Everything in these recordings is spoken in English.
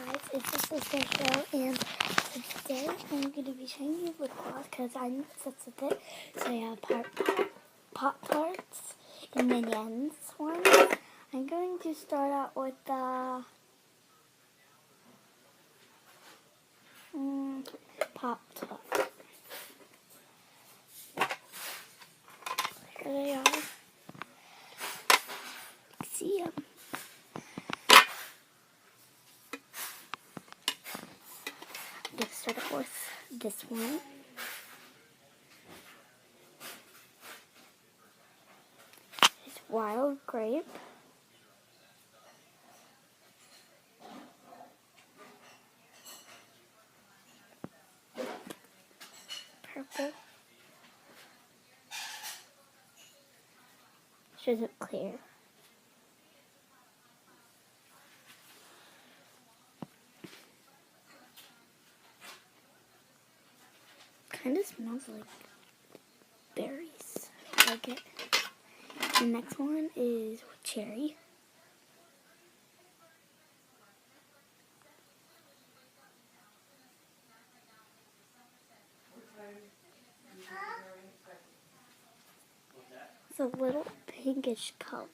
guys, it's the sister show, and today I'm going to be showing you lip gloss because I'm obsessed with it. So I have Pop-Tarts and Minions ones. I'm going to start out with the Pop-Tart. Here they are. See them. Let's start out with this one. It's Wild Grape. Purple. Shows it clear. Kind of smells like berries. I like it. The next one is cherry. It's a little pinkish color.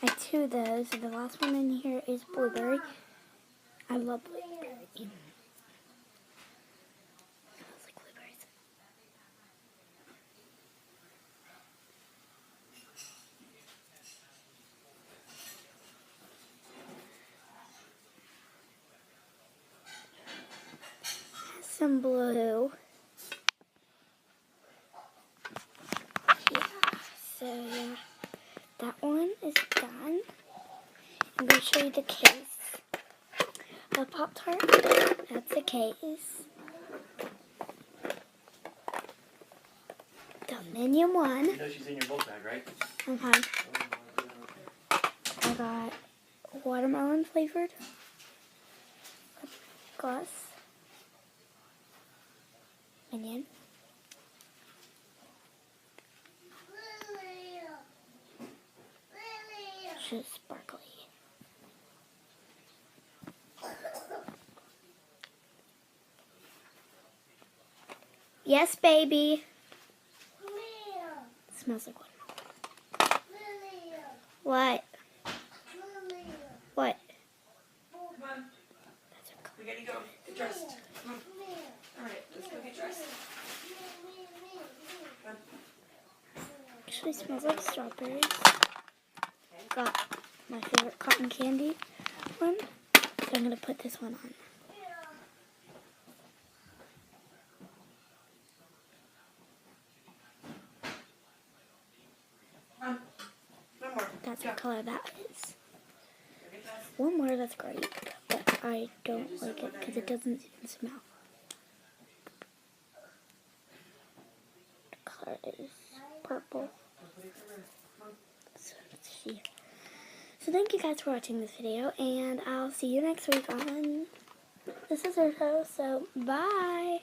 I have two of those. So the last one in here is blueberry. I love blueberry. It smells like blueberries. Some blue. Yeah, that one is done. I'm going to show you the case. The Pop-Tart, that's the case. The Minion one. You know she's in your book bag, right? I'm fine. I got watermelon flavored gloss. Minion. She's sparkly. Yes, baby. Smells like watermelon. What? What? Come on. We gotta go get dressed. Come on. Alright, let's go get dressed. Actually smells like strawberries. Got my favorite cotton candy one. So I'm going to put this one on. One more. That's what color that is. One more, that's great. But I don't like it because it doesn't even smell. The color is purple. So let's see. So thank you guys for watching this video, and I'll see you next week on The Scissor Show. So bye!